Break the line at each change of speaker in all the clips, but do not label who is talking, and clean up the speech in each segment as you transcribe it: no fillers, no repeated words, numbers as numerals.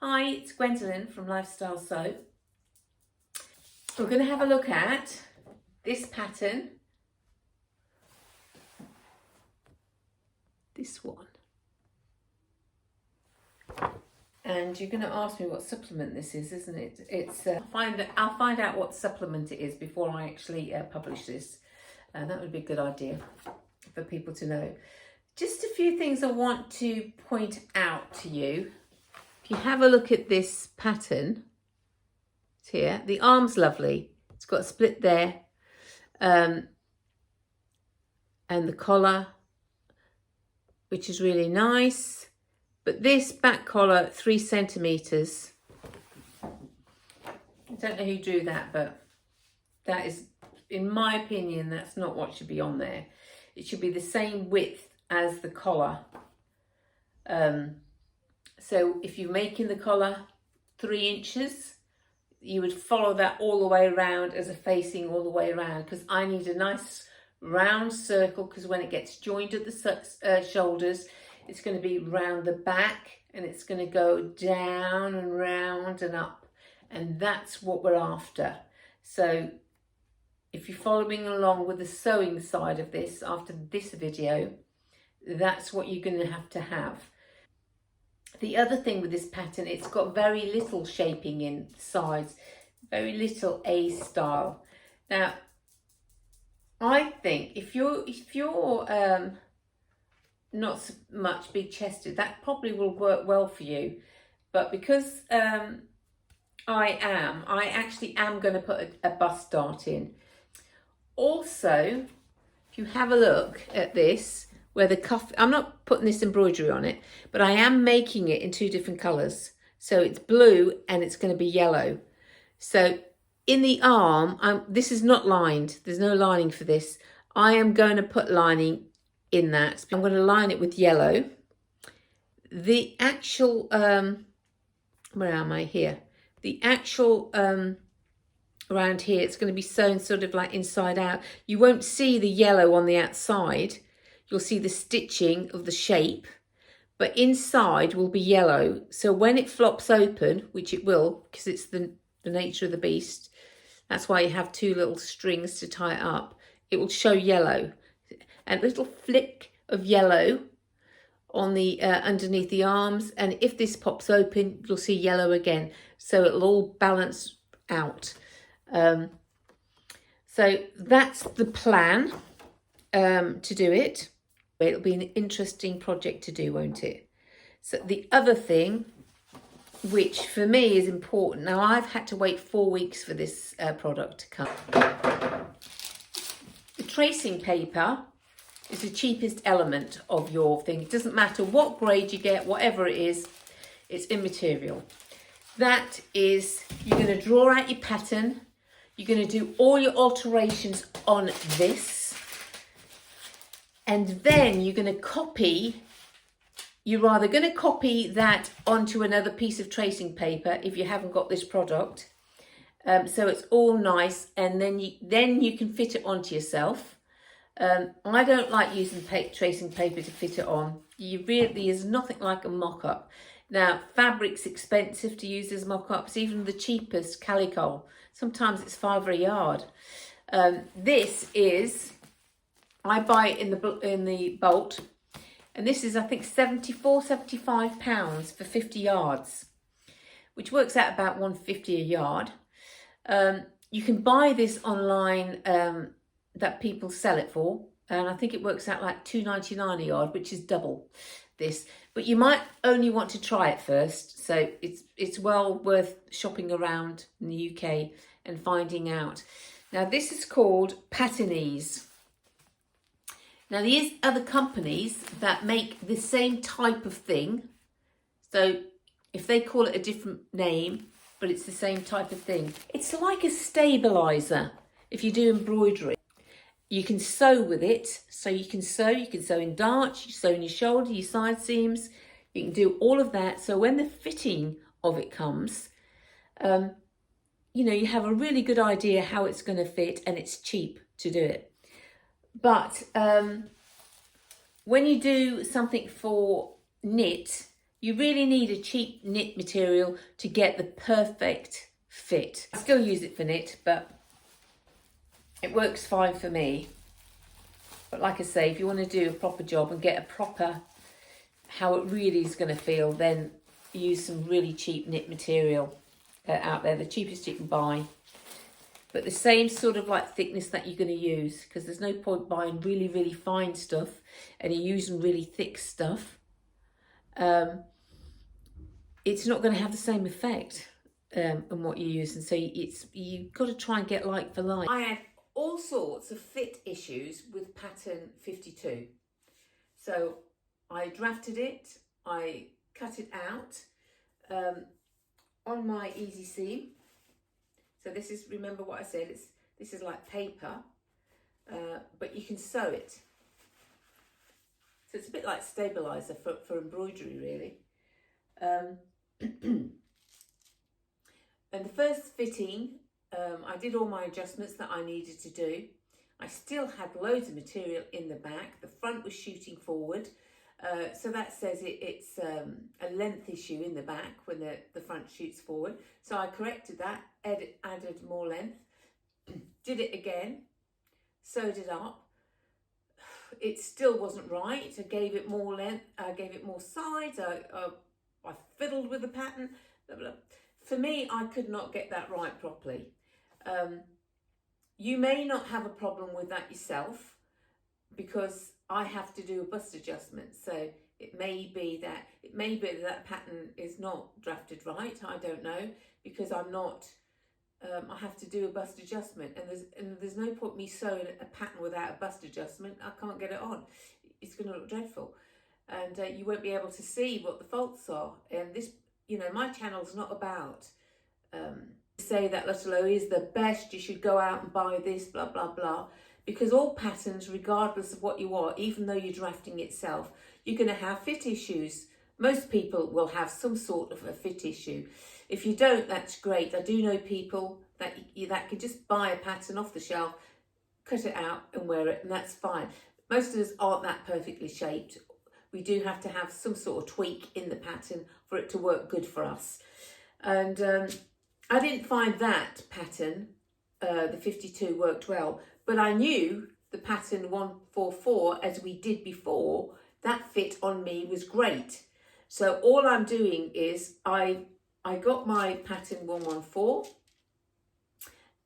Hi, it's Gwendolyn from Lifestyle Sew. We're going to have a look at this pattern, this one. And you're going to ask me what supplement this is, isn't it? It's I'll find out what supplement it is before I actually publish this. That would be a good idea for people to know. Just a few things I want to point out to you. If you have a look at this pattern, it's here. The arm's lovely. It's got a split there. And the collar, which is really nice. But this back collar, 3 centimetres. I don't know who drew that, but that is, in my opinion, that's not what should be on there. It should be the same width as the collar. So if you're making the collar 3 inches, you would follow that all the way around as a facing all the way around, because I need a nice round circle, because when it gets joined at the shoulders, it's going to be round the back and it's going to go down and round and up, and that's what we're after. So if you're following along with the sewing side of this after this video, that's what you're going to have. The other thing with this pattern, it's got very little shaping in the sides, very little A style. Now, I think if you're not so much big chested, that probably will work well for you. But because I actually am going to put a bust dart in. Also, if you have a look at this, where the cuff, I'm not putting this embroidery on it, but I am making it in 2 different colours. So it's blue and it's going to be yellow. So in the arm, this is not lined. There's no lining for this. I am going to put lining in that. I'm going to line it with yellow. The actual, where am I here? The actual, around here, it's going to be sewn sort of like inside out. You won't see the yellow on the outside. You'll see the stitching of the shape, but inside will be yellow. So when it flops open, which it will, because it's the nature of the beast, that's why you have 2 little strings to tie it up, it will show yellow. A little flick of yellow on the underneath the arms, and if this pops open, you'll see yellow again. So it'll all balance out. So that's the plan to do it. It'll be an interesting project to do, won't it? So the other thing, which for me is important, now I've had to wait 4 weeks for this product to come. The tracing paper is the cheapest element of your thing. It doesn't matter what grade you get, whatever it is, it's immaterial. That is, you're going to draw out your pattern. You're going to do all your alterations on this. And then you're going to copy, you're either going to copy that onto another piece of tracing paper if you haven't got this product. So it's all nice, and then you can fit it onto yourself. I don't like using tracing paper to fit it on. There's nothing like a mock-up. Now, fabric's expensive to use as mock-ups, even the cheapest calico. Sometimes it's $5 a yard. This is, I buy it in the bolt, and this is, I think, £75 for 50 yards, which works out about $1.50 a yard. You can buy this online that people sell it for, and I think it works out like $2.99 a yard, which is double this. But you might only want to try it first, so it's well worth shopping around in the UK and finding out. Now, this is called Patternese. Now, there's other companies that make the same type of thing. So if they call it a different name, but it's the same type of thing. It's like a stabilizer if you do embroidery. You can sew with it. So you can sew in darts, you sew in your shoulder, your side seams. You can do all of that. So when the fitting of it comes, you have a really good idea how it's going to fit, and it's cheap to do it. But when you do something for knit, You really need a cheap knit material to get the perfect fit. I still use it for knit, but it works fine for me. But like I say, if you want to do a proper job and get a proper, how it really is going to feel, then use some really cheap knit material out there, the cheapest you can buy. But the same sort of like thickness that you're going to use, because there's no point buying really, really fine stuff and you're using really thick stuff. It's not going to have the same effect on what you're using. So you've got to try and get like for like. I have all sorts of fit issues with pattern 52. So I drafted it, I cut it out on my easy seam. So this is, remember what I said, this is like paper, but you can sew it. So it's a bit like stabiliser for embroidery, really. And the first fitting, I did all my adjustments that I needed to do. I still had loads of material in the back. The front was shooting forward. So that says it's a length issue in the back when the front shoots forward. So I corrected that, added more length, did it again, sewed it up. It still wasn't right. I gave it more length, I gave it more sides, I fiddled with the pattern. Blah, blah. For me, I could not get that right properly. You may not have a problem with that yourself, because I have to do a bust adjustment. So it may be that pattern is not drafted right. I don't know, because I'm not. I have to do a bust adjustment, and there's no point me sewing a pattern without a bust adjustment. I can't get it on. It's going to look dreadful, and you won't be able to see what the faults are. And this, you know, my channel's not about say that Lutterloh is the best. You should go out and buy this, blah blah blah. Because all patterns, regardless of what you are, even though you're drafting itself, you're going to have fit issues. Most people will have some sort of a fit issue. If you don't, that's great. I do know people that can just buy a pattern off the shelf, cut it out and wear it, and that's fine. Most of us aren't that perfectly shaped. We do have to have some sort of tweak in the pattern for it to work good for us. And I didn't find that pattern, the 52, worked well. But I knew the pattern 144, as we did before, that fit on me was great. So all I'm doing is I got my pattern 114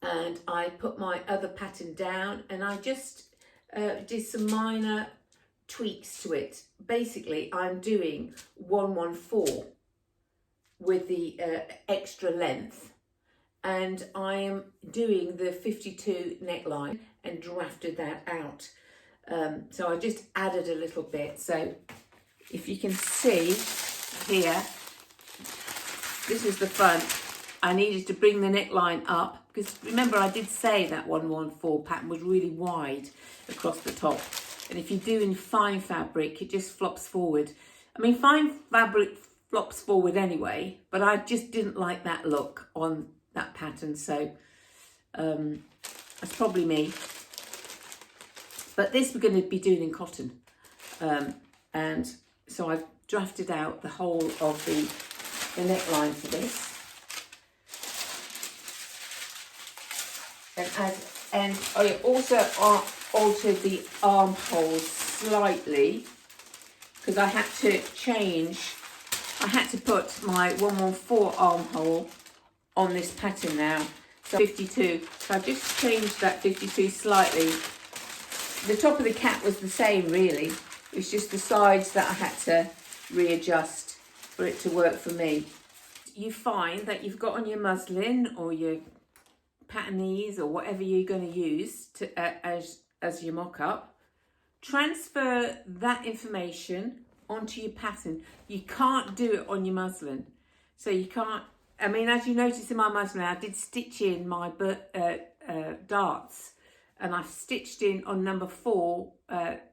and I put my other pattern down, and I just did some minor tweaks to it. Basically, I'm doing 114 with the extra length, and I am doing the 52 neckline and drafted that out. So I just added a little bit. So if you can see here, this is the front. I needed to bring the neckline up, because remember I did say that 114 pattern was really wide across the top. And if you're doing fine fabric, it just flops forward. I mean, fine fabric flops forward anyway, but I just didn't like that look on that pattern. So that's probably me. But this we're going to be doing in cotton. And so I've drafted out the whole of the neckline for this. And I also altered the armholes slightly, because I had to put my 114 armhole on this pattern now. So 52. So I've just changed that 52 slightly. The top of the cap was the same really. It's just the sides that I had to readjust for it to work for me. You find that you've got on your muslin or your patternees or whatever you're going to use as your mock-up, transfer that information onto your pattern. You can't do it on your muslin. So you can't, I mean, as you notice in my muslin, I did stitch in my darts, and I've stitched in on number 4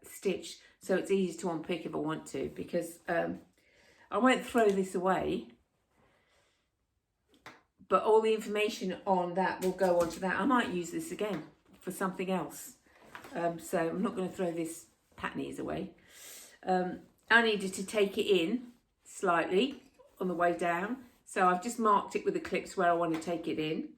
stitch, so it's easy to unpick if I want to, because I won't throw this away, but all the information on that will go onto that. I might use this again for something else, so I'm not going to throw this patternees away. I needed to take it in slightly on the way down. So I've just marked it with the clips where I want to take it in.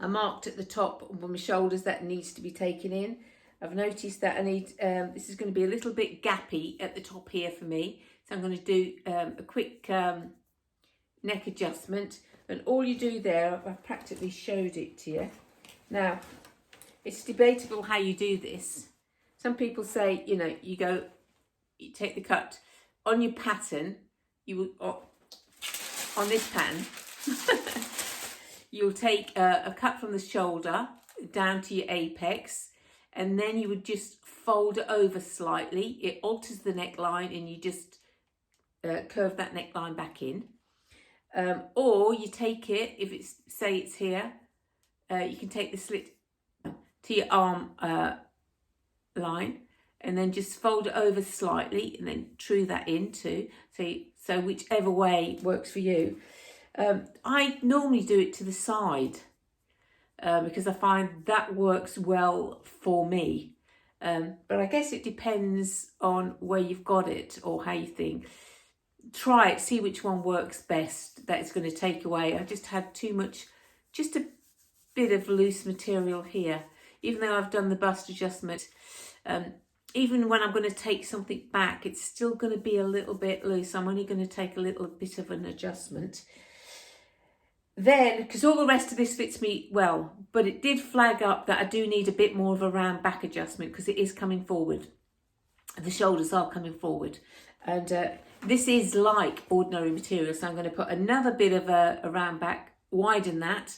I marked at the top on my shoulders that needs to be taken in. I've noticed that I need, this is going to be a little bit gappy at the top here for me. So I'm going to do a quick neck adjustment. And all you do there, I've practically showed it to you. Now, it's debatable how you do this. Some people say, you know, you take the cut on your pattern, on this pattern, you'll take a cut from the shoulder down to your apex, and then you would just fold it over slightly. It alters the neckline, and you just curve that neckline back in. Or you take it, if it's, say it's here, you can take the slit to your arm line, and then just fold it over slightly, and then true that in too. So whichever way works for you. I normally do it to the side because I find that works well for me. But I guess it depends on where you've got it or how you think. Try it, see which one works best that it's going to take away. I just had too much, just a bit of loose material here. Even though I've done the bust adjustment, even when I'm going to take something back, it's still going to be a little bit loose. I'm only going to take a little bit of an adjustment. Then, because all the rest of this fits me well, but it did flag up that I do need a bit more of a round back adjustment because it is coming forward. The shoulders are coming forward. And this is like ordinary material, so I'm going to put another bit of a round back, widen that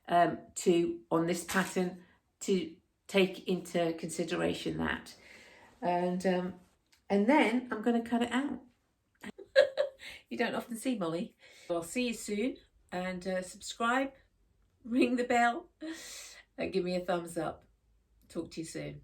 on this pattern to take into consideration that. And then I'm going to cut it out. You don't often see Molly. I'll see you soon, and subscribe, ring the bell, and give me a thumbs up. Talk to you soon.